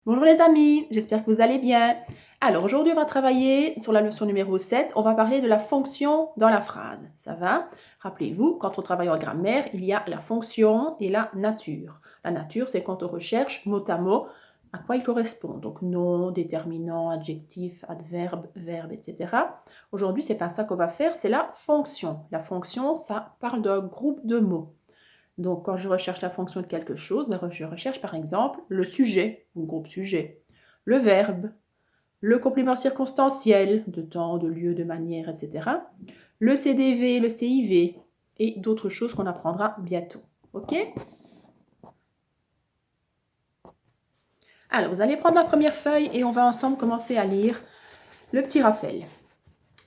Bonjour les amis, j'espère que vous allez bien. Alors aujourd'hui on va travailler sur la leçon numéro 7, on va parler de la fonction dans la phrase. Ça va? Rappelez-vous, quand on travaille en grammaire, il y a la fonction et la nature. La nature, c'est quand on recherche mot à mot à quoi il correspond. Donc nom, déterminant, adjectif, adverbe, verbe, etc. Aujourd'hui, c'est pas ça qu'on va faire, c'est la fonction. La fonction, ça parle d'un groupe de mots. Donc, quand je recherche la fonction de quelque chose, je recherche par exemple le sujet, ou groupe sujet, le verbe, le complément circonstanciel, de temps, de lieu, de manière, etc., le CDV, le CIV, et d'autres choses qu'on apprendra bientôt. OK? Alors, vous allez prendre la première feuille et on va ensemble commencer à lire le petit rappel.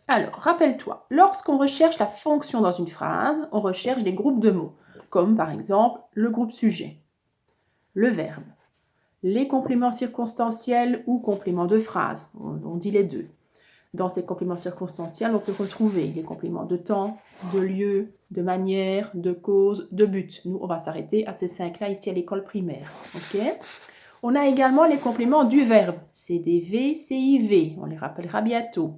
Alors, rappelle-toi, lorsqu'on recherche la fonction dans une phrase, on recherche des groupes de mots, comme par exemple le groupe sujet, le verbe, les compléments circonstanciels ou compléments de phrase, on dit les deux. Dans ces compléments circonstanciels, on peut retrouver les compléments de temps, de lieu, de manière, de cause, de but. Nous, on va s'arrêter à ces 5-là ici à l'école primaire. Okay. On a également les compléments du verbe, CDV, CIV, on les rappellera bientôt.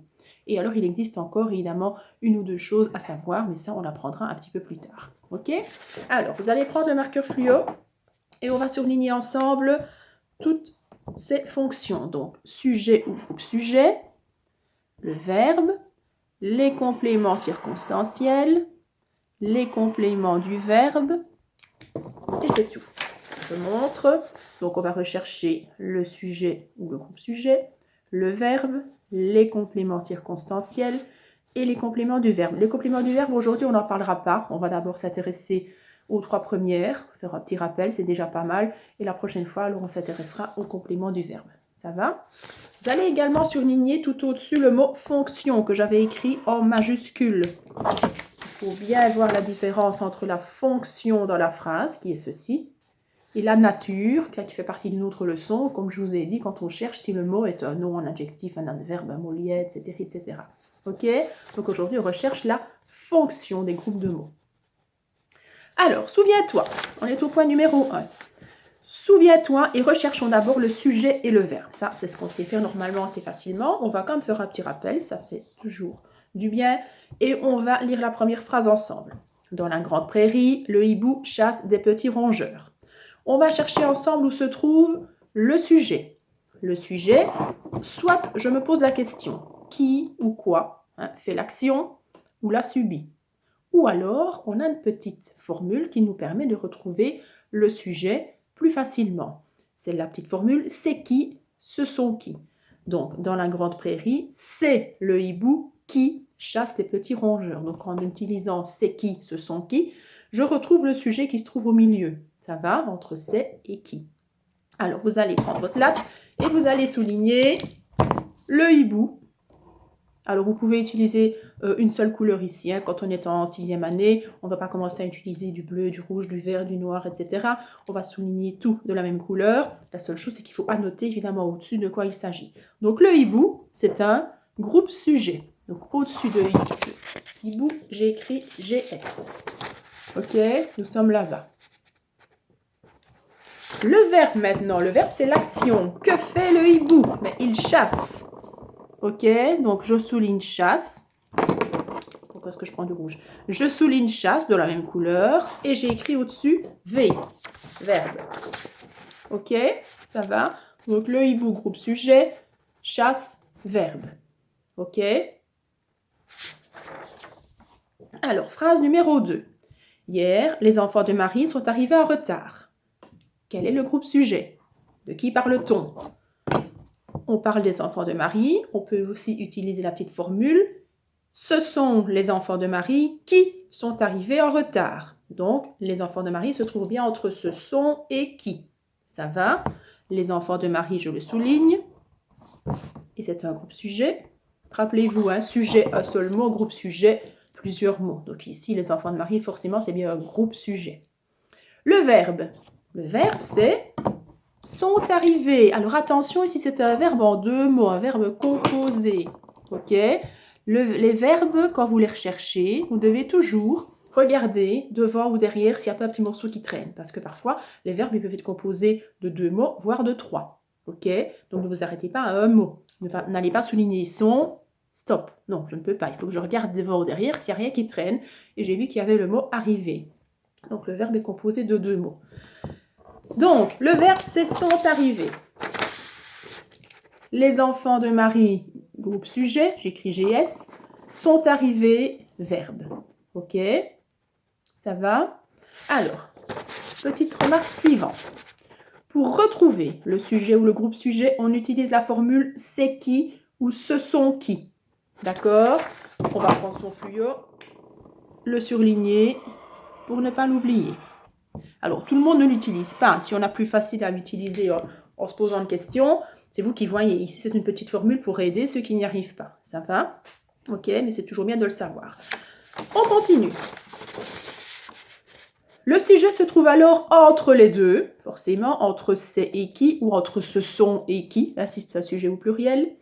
Et alors, il existe encore évidemment une ou deux choses à savoir, mais ça, on l'apprendra un petit peu plus tard. Ok. Alors, vous allez prendre le marqueur fluo et on va surligner ensemble toutes ces fonctions. Donc, sujet ou groupe sujet, le verbe, les compléments circonstanciels, les compléments du verbe, et c'est tout. Je montre. Donc, on va rechercher le sujet ou le groupe sujet, le verbe, les compléments circonstanciels et les compléments du verbe. Les compléments du verbe, aujourd'hui, on n'en parlera pas. On va d'abord s'intéresser aux 3 premières, faire un petit rappel, c'est déjà pas mal. Et la prochaine fois, alors, on s'intéressera aux compléments du verbe. Ça va? Vous allez également surligner tout au-dessus le mot fonction que j'avais écrit en majuscule. Il faut bien voir la différence entre la fonction dans la phrase, qui est ceci, et la nature, qui fait partie d'une autre leçon, comme je vous ai dit, quand on cherche si le mot est un nom, un adjectif, un adverbe, un mot lié, etc. etc. Ok? Donc aujourd'hui, on recherche la fonction des groupes de mots. Alors, souviens-toi, on est au point numéro 1. Souviens-toi et recherchons d'abord le sujet et le verbe. Ça, c'est ce qu'on sait faire normalement assez facilement. On va quand même faire un petit rappel, ça fait toujours du bien. Et on va lire la première phrase ensemble. Dans la grande prairie, le hibou chasse des petits rongeurs. On va chercher ensemble où se trouve le sujet. Le sujet, soit je me pose la question, qui ou quoi fait l'action ou la subit. Ou alors, on a une petite formule qui nous permet de retrouver le sujet plus facilement. C'est la petite formule, c'est qui, ce sont qui. Donc, dans la grande prairie, c'est le hibou qui chasse les petits rongeurs. Donc, en utilisant c'est qui, ce sont qui, je retrouve le sujet qui se trouve au milieu. Ça va entre c'est et qui. Alors, vous allez prendre votre latte et vous allez souligner le hibou. Alors, vous pouvez utiliser une seule couleur ici. Quand on est en 6e année, on ne va pas commencer à utiliser du bleu, du rouge, du vert, du noir, etc. On va souligner tout de la même couleur. La seule chose, c'est qu'il faut annoter évidemment au-dessus de quoi il s'agit. Donc, le hibou, c'est un groupe sujet. Donc, au-dessus de hibou, j'ai écrit GS. Ok, nous sommes là-bas. Le verbe maintenant. Le verbe, c'est l'action. Que fait le hibou? Mais il chasse. Ok, donc je souligne chasse. Pourquoi est-ce que je prends du rouge? Je souligne chasse de la même couleur et j'ai écrit au-dessus V, verbe. Ok, ça va. Donc le hibou, groupe sujet, chasse, verbe. Ok. Alors, phrase numéro 2. Hier, les enfants de Marie sont arrivés en retard. Quel est le groupe sujet? De qui parle-t-on? On parle des enfants de Marie. On peut aussi utiliser la petite formule. Ce sont les enfants de Marie qui sont arrivés en retard. Donc, les enfants de Marie se trouvent bien entre ce sont et qui. Ça va? Les enfants de Marie, je le souligne. Et c'est un groupe sujet. Rappelez-vous, un sujet, un seul mot, groupe sujet, plusieurs mots. Donc ici, les enfants de Marie, forcément, c'est bien un groupe sujet. Le verbe. Le verbe, c'est sont arrivés. Alors attention, ici, c'est un verbe en 2 mots, un verbe composé. Ok? Les verbes, quand vous les recherchez, vous devez toujours regarder devant ou derrière s'il n'y a pas un petit morceau qui traîne. Parce que parfois, les verbes ils peuvent être composés de 2 mots, voire de 3. Ok? Donc, ne vous arrêtez pas à un mot. N'allez pas souligner sont, stop. Non, je ne peux pas. Il faut que je regarde devant ou derrière s'il n'y a rien qui traîne. Et j'ai vu qu'il y avait le mot arriver. Donc, le verbe est composé de 2 mots. Donc, le verbe, c'est sont arrivés. Les enfants de Marie, groupe sujet, j'écris GS, sont arrivés, verbe. Ok? Ça va? Alors, petite remarque suivante. Pour retrouver le sujet ou le groupe sujet, on utilise la formule c'est qui ou ce sont qui. D'accord? On va prendre son fluo, le surligner pour ne pas l'oublier. Alors, tout le monde ne l'utilise pas. Si on a plus facile à l'utiliser en se posant une question, c'est vous qui voyez. Ici, c'est une petite formule pour aider ceux qui n'y arrivent pas. Ça va? Ok, mais c'est toujours bien de le savoir. On continue. Le sujet se trouve alors entre les deux, forcément, entre c'est et qui, ou entre ce sont et qui, là si c'est un sujet au pluriel.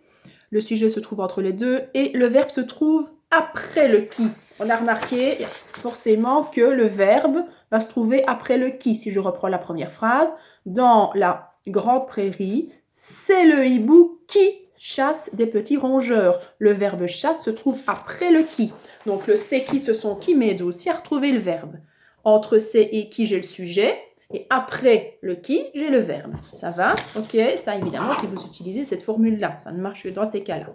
Le sujet se trouve entre les deux, et le verbe se trouve après le qui. On a remarqué forcément que le verbe va se trouver après le qui. Si je reprends la première phrase, dans la grande prairie, c'est le hibou qui chasse des petits rongeurs. Le verbe chasse se trouve après le qui. Donc le c'est qui, ce sont qui m'aide aussi à retrouver le verbe. Entre c'est et qui, j'ai le sujet. Et après le qui, j'ai le verbe. Ça va? Ok, ça évidemment, si vous utilisez cette formule-là, ça ne marche que dans ces cas-là.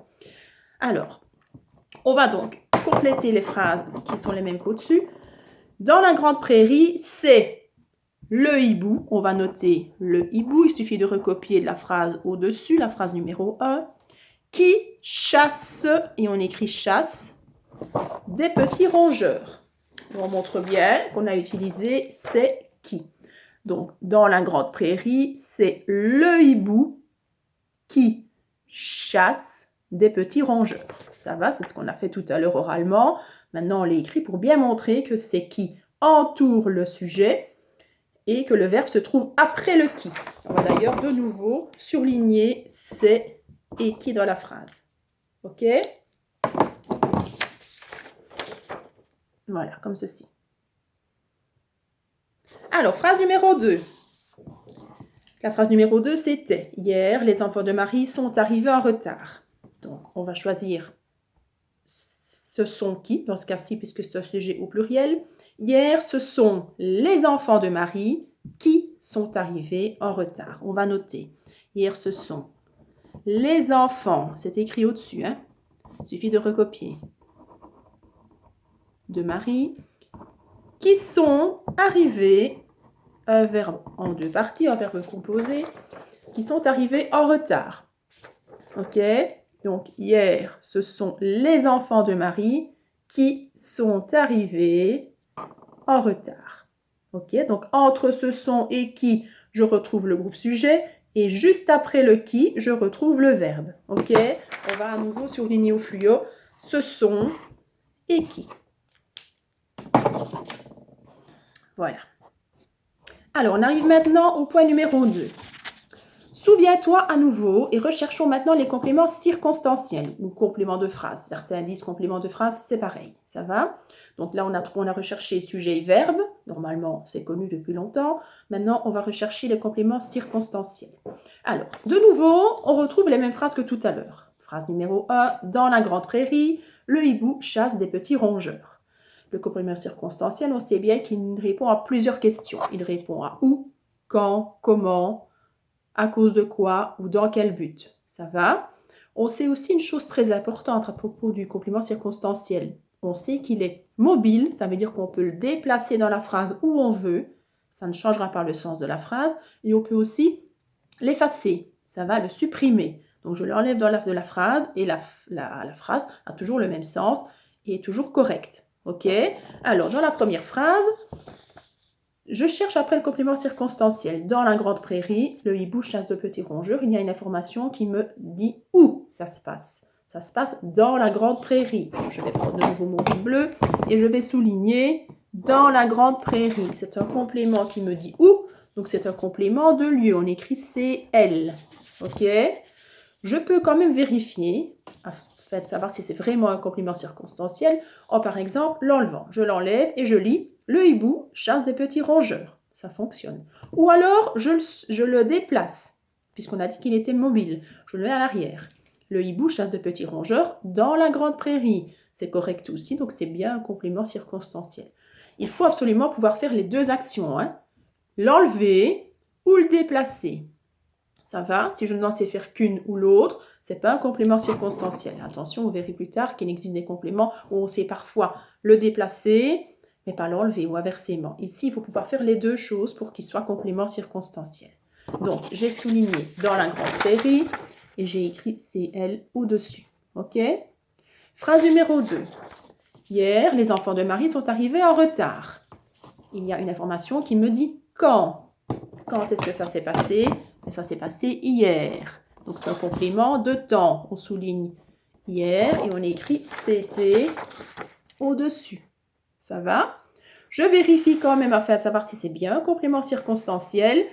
Alors, on va donc compléter les phrases qui sont les mêmes qu'au-dessus. Dans la grande prairie, c'est le hibou. On va noter le hibou. Il suffit de recopier de la phrase au-dessus, la phrase numéro 1. Qui chasse, et on écrit chasse, des petits rongeurs. On montre bien qu'on a utilisé c'est qui. Donc, dans la grande prairie, c'est le hibou qui chasse des petits rongeurs. Ça va, c'est ce qu'on a fait tout à l'heure oralement. Maintenant, on l'a écrit pour bien montrer que c'est qui entoure le sujet et que le verbe se trouve après le qui. On va d'ailleurs de nouveau surligner c'est et qui dans la phrase. Ok? Voilà, comme ceci. Alors, phrase numéro 2. La phrase numéro 2, c'était « Hier, les enfants de Marie sont arrivés en retard. » Donc, on va choisir « ce sont qui ?» dans ce cas-ci, puisque c'est un sujet au pluriel. Hier, ce sont les enfants de Marie qui sont arrivés en retard. On va noter. Hier, ce sont les enfants, c'est écrit au-dessus, hein? Il suffit de recopier, de Marie, qui sont arrivés, un verbe en 2 parties, un verbe composé, qui sont arrivés en retard. Ok? Donc, hier, ce sont les enfants de Marie qui sont arrivés en retard. Ok? Donc, entre ce sont et qui, je retrouve le groupe sujet. Et juste après le qui, je retrouve le verbe. Ok? On va à nouveau surligner au fluo. Ce sont et qui. Voilà. Alors, on arrive maintenant au point numéro 2. Souviens-toi à nouveau et recherchons maintenant les compléments circonstanciels ou compléments de phrase. Certains disent compléments de phrase, c'est pareil. Ça va? Donc là, on a recherché sujet et verbe. Normalement, c'est connu depuis longtemps. Maintenant, on va rechercher les compléments circonstanciels. Alors, de nouveau, on retrouve les mêmes phrases que tout à l'heure. Phrase numéro 1. Dans la grande prairie, le hibou chasse des petits rongeurs. Le complément circonstanciel, on sait bien qu'il répond à plusieurs questions. Il répond à où, quand, comment, à cause de quoi ou dans quel but. Ça va? On sait aussi une chose très importante à propos du complément circonstanciel. On sait qu'il est mobile, ça veut dire qu'on peut le déplacer dans la phrase où on veut. Ça ne changera pas le sens de la phrase. Et on peut aussi l'effacer. Ça va, le supprimer. Donc je l'enlève de la phrase et la phrase a toujours le même sens et est toujours correcte. Ok? Alors, dans la première phrase, je cherche après le complément circonstanciel. Dans la grande prairie, le hibou chasse de petits rongeurs. Il y a une information qui me dit où ça se passe. Ça se passe dans la grande prairie. Je vais prendre de nouveau mon bout bleu et je vais souligner dans la grande prairie. C'est un complément qui me dit où. Donc c'est un complément de lieu. On écrit CL. Ok? Je peux quand même vérifier, afin de savoir si c'est vraiment un complément circonstanciel, en par exemple l'enlevant. Je l'enlève et je lis « Le hibou chasse des petits rongeurs ». Ça fonctionne. Ou alors, je le déplace, puisqu'on a dit qu'il était mobile. Je le mets à l'arrière. Le hibou chasse de petits rongeurs dans la grande prairie. C'est correct aussi, donc c'est bien un complément circonstanciel. Il faut absolument pouvoir faire les deux actions, hein. L'enlever ou le déplacer. Ça va? Si je n'en sais faire qu'une ou l'autre, ce n'est pas un complément circonstanciel. Attention, vous verrez plus tard qu'il existe des compléments où on sait parfois le déplacer, mais pas l'enlever ou inversement. Ici, il faut pouvoir faire les deux choses pour qu'il soit complément circonstanciel. Donc, j'ai souligné dans la grande prairie et j'ai écrit CL au-dessus. OK? Phrase numéro 2. Hier, les enfants de Marie sont arrivés en retard. Il y a une information qui me dit quand. Quand est-ce que ça s'est passé? Et ça s'est passé hier. Donc, c'est un complément de temps. On souligne hier et on écrit c'était au-dessus. Ça va? Je vérifie quand même afin de savoir si c'est bien un complément circonstanciel.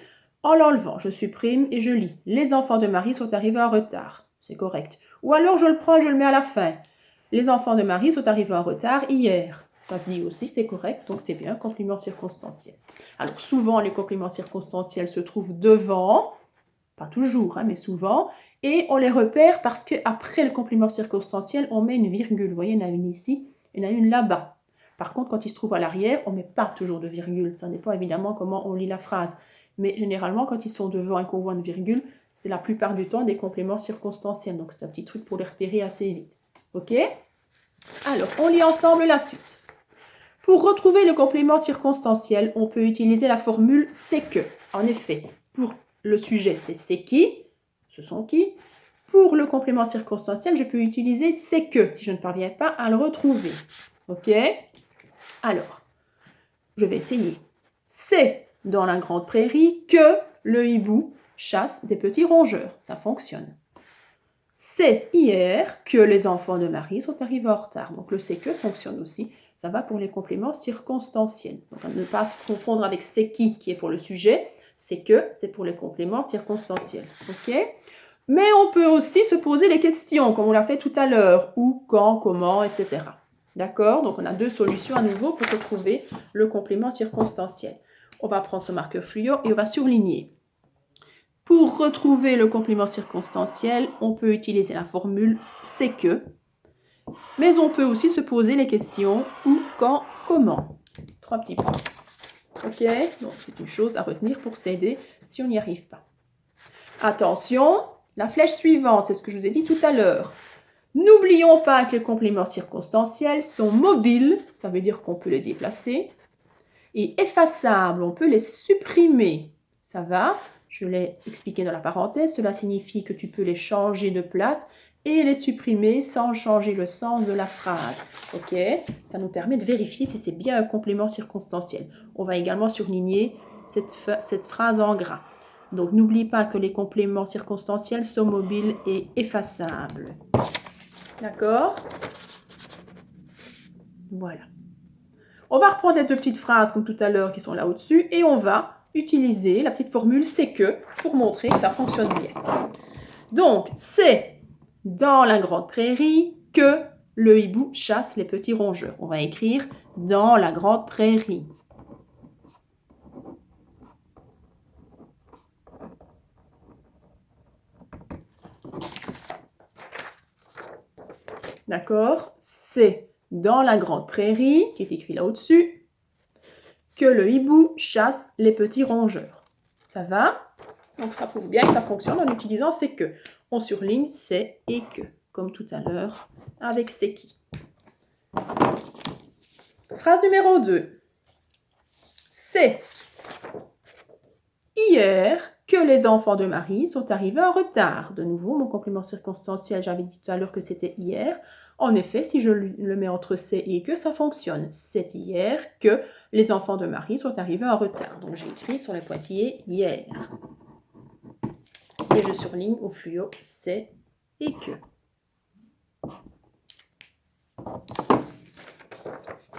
En l'enlevant, je supprime et je lis. Les enfants de Marie sont arrivés en retard. C'est correct. Ou alors, je le prends et je le mets à la fin. Les enfants de Marie sont arrivés en retard hier. Ça se dit aussi, c'est correct, donc c'est bien un complément circonstanciel. Alors, souvent, les compléments circonstanciels se trouvent devant, pas toujours, hein, mais souvent, et on les repère parce qu'après le complément circonstanciel, on met une virgule. Vous voyez, il y en a une ici, il y en a une là-bas. Par contre, quand il se trouve à l'arrière, on ne met pas toujours de virgule. Ça dépend évidemment comment on lit la phrase. Mais généralement, quand ils sont devant et qu'on voit une virgule, c'est la plupart du temps des compléments circonstanciels. Donc, c'est un petit truc pour les repérer assez vite. OK? Alors, on lit ensemble la suite. Pour retrouver le complément circonstanciel, on peut utiliser la formule c'est que. En effet, pour le sujet, c'est qui, ce sont qui. Pour le complément circonstanciel, je peux utiliser c'est que, si je ne parviens pas à le retrouver. OK? Alors, je vais essayer. C'est dans la grande prairie que le hibou chasse des petits rongeurs. Ça fonctionne. C'est hier que les enfants de Marie sont arrivés en retard. Donc le c'est que fonctionne aussi. Ça va pour les compléments circonstanciels. Donc ne pas se confondre avec c'est qui est pour le sujet. C'est que, c'est pour les compléments circonstanciels. OK? Mais on peut aussi se poser les questions, comme on l'a fait tout à l'heure. Où, quand, comment, etc. D'accord? Donc on a deux solutions à nouveau pour retrouver le complément circonstanciel. On va prendre ce marqueur fluo et on va surligner. Pour retrouver le complément circonstanciel, on peut utiliser la formule c'est que, mais on peut aussi se poser les questions où, quand, comment. 3 petits points. OK? Donc, c'est une chose à retenir pour s'aider si on n'y arrive pas. Attention, la flèche suivante, c'est ce que je vous ai dit tout à l'heure. N'oublions pas que les compléments circonstanciels sont mobiles, ça veut dire qu'on peut les déplacer, et effaçables, on peut les supprimer. Ça va? Je l'ai expliqué dans la parenthèse, cela signifie que tu peux les changer de place et les supprimer sans changer le sens de la phrase. OK? Ça nous permet de vérifier si c'est bien un complément circonstanciel. On va également surligner cette phrase en gras. Donc, n'oublie pas que les compléments circonstanciels sont mobiles et effaçables. D'accord? Voilà. On va reprendre les deux petites phrases comme tout à l'heure qui sont là au-dessus et on va utiliser la petite formule c'est que pour montrer que ça fonctionne bien. Donc, c'est dans la grande prairie que le hibou chasse les petits rongeurs. On va écrire dans la grande prairie. D'accord? C'est dans la grande prairie, qui est écrit là au-dessus, que le hibou chasse les petits rongeurs. Ça va? Donc, ça prouve bien que ça fonctionne en utilisant c'est que. On surligne c'est et que, comme tout à l'heure avec c'est qui. Phrase numéro 2. C'est hier que les enfants de Marie sont arrivés en retard. De nouveau, mon complément circonstanciel, j'avais dit tout à l'heure que c'était hier. En effet, si je le mets entre c'est et que, ça fonctionne. C'est hier que les enfants de Marie sont arrivés en retard. Donc, j'ai écrit sur le pointillé hier. Et je surligne au fluo c'est et que.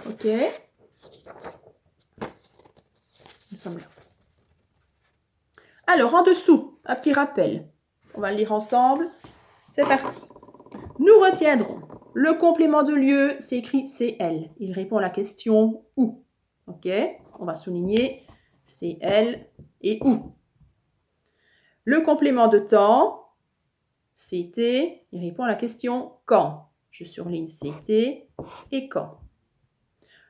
OK? Nous sommes là. Alors, en dessous, un petit rappel. On va le lire ensemble. C'est parti. Nous retiendrons. Le complément de lieu, c'est écrit CL. Il répond à la question où. OK? On va souligner CL et où. Le complément de temps, c'était, il répond à la question quand. Je surligne c'était et quand.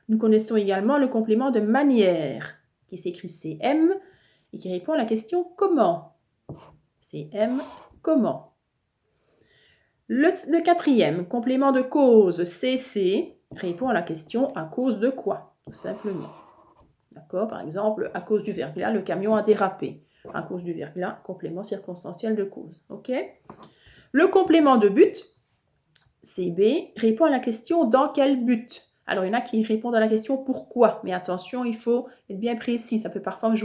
Nous connaissons également le complément de manière, qui s'écrit CM, et qui répond à la question comment. CM, comment. Le quatrième, complément de cause, CC, répond à la question à cause de quoi, tout simplement. D'accord? Par exemple, à cause du verglas, le camion a dérapé. À cause du verglas, complément circonstanciel de cause. Ok? Le complément de but, CB, répond à la question dans quel but. Alors, il y en a qui répondent à la question pourquoi, mais attention, il faut être bien précis. Ça peut parfois vous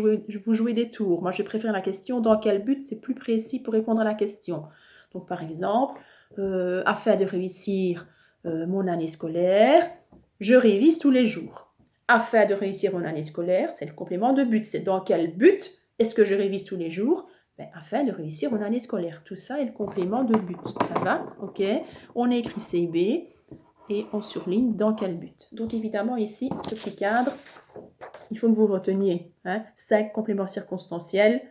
jouer des tours. Moi, je préfère la question dans quel but, c'est plus précis pour répondre à la question. Donc, par exemple, afin de réussir mon année scolaire, je révise tous les jours. Afin de réussir mon année scolaire, c'est le complément de but. C'est dans quel but est-ce que je révise tous les jours? Afin de réussir mon année scolaire. Tout ça est le complément de but. Ça va? Ok. On écrit CB et on surligne dans quel but. Donc évidemment ici, ce petit cadre, il faut que vous reteniez 5 compléments circonstanciels.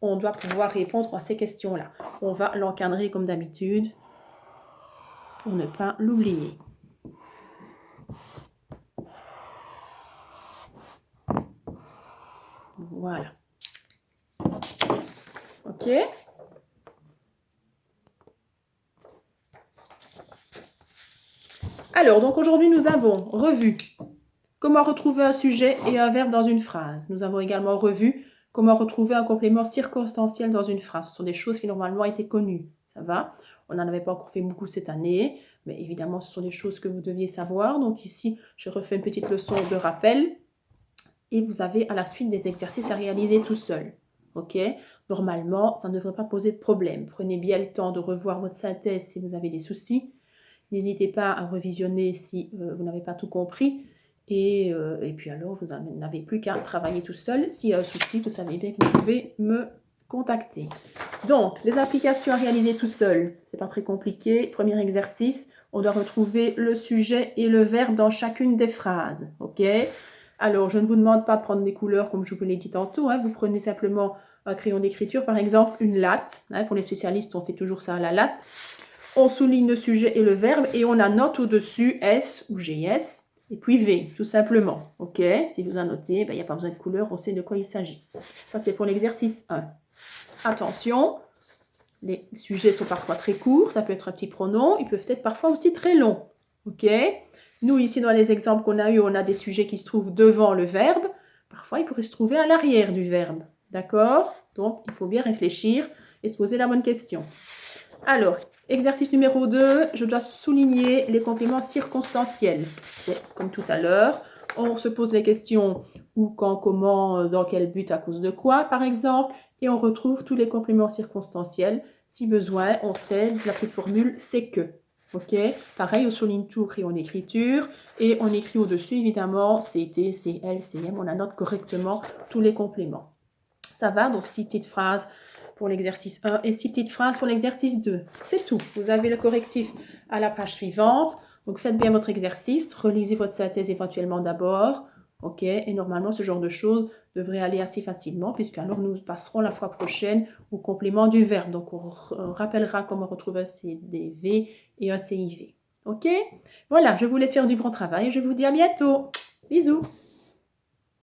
On doit pouvoir répondre à ces questions-là. On va l'encadrer comme d'habitude pour ne pas l'oublier. Voilà. Ok. Alors, donc aujourd'hui, nous avons revu comment retrouver un sujet et un verbe dans une phrase. Nous avons également revu comment retrouver un complément circonstanciel dans une phrase. Ce sont des choses qui normalement étaient connues. Ça va? On n'en avait pas encore fait beaucoup cette année, mais évidemment, ce sont des choses que vous deviez savoir. Donc ici, je refais une petite leçon de rappel et vous avez à la suite des exercices à réaliser tout seul. Ok? Normalement, ça ne devrait pas poser de problème. Prenez bien le temps de revoir votre synthèse si vous avez des soucis. N'hésitez pas à revisionner si vous n'avez pas tout compris. Et puis alors, vous n'avez plus qu'à travailler tout seul. S'il y a un souci, vous savez bien que vous pouvez me contacter. Donc, les applications à réaliser tout seul, c'est pas très compliqué. Premier exercice, on doit retrouver le sujet et le verbe dans chacune des phrases. Ok? Alors, je ne vous demande pas de prendre des couleurs comme je vous l'ai dit tantôt. Vous prenez simplement un crayon d'écriture, par exemple, une latte. Pour les spécialistes, on fait toujours ça à la latte. On souligne le sujet et le verbe et on annote au-dessus S ou GS et puis V, tout simplement. Ok? Si vous annotez, il n'y a pas besoin de couleur, on sait de quoi il s'agit. Ça, c'est pour l'exercice 1. Attention, les sujets sont parfois très courts, ça peut être un petit pronom, ils peuvent être parfois aussi très longs. Ok? Nous, ici, dans les exemples qu'on a eus, on a des sujets qui se trouvent devant le verbe. Parfois, ils pourraient se trouver à l'arrière du verbe. D'accord? Donc, il faut bien réfléchir et se poser la bonne question. Alors, exercice numéro 2, je dois souligner les compléments circonstanciels. C'est comme tout à l'heure, on se pose les questions où, quand, comment, dans quel but, à cause de quoi, par exemple, et on retrouve tous les compléments circonstanciels. Si besoin, on sait la petite formule c'est que. Ok? Pareil, on souligne tout au crayon d'écriture et on écrit au-dessus, évidemment, CT, CL, CM, on annote correctement tous les compléments. Ça va, donc 6 petites phrases pour l'exercice 1 et 6 petites phrases pour l'exercice 2. C'est tout. Vous avez le correctif à la page suivante. Donc, faites bien votre exercice. Relisez votre synthèse éventuellement d'abord. Ok? Et normalement, ce genre de choses devrait aller assez facilement puisque alors nous passerons la fois prochaine au complément du verbe. Donc, on rappellera comment retrouver un CDV et un CIV. Ok? Voilà, je vous laisse faire du bon travail et je vous dis à bientôt. Bisous!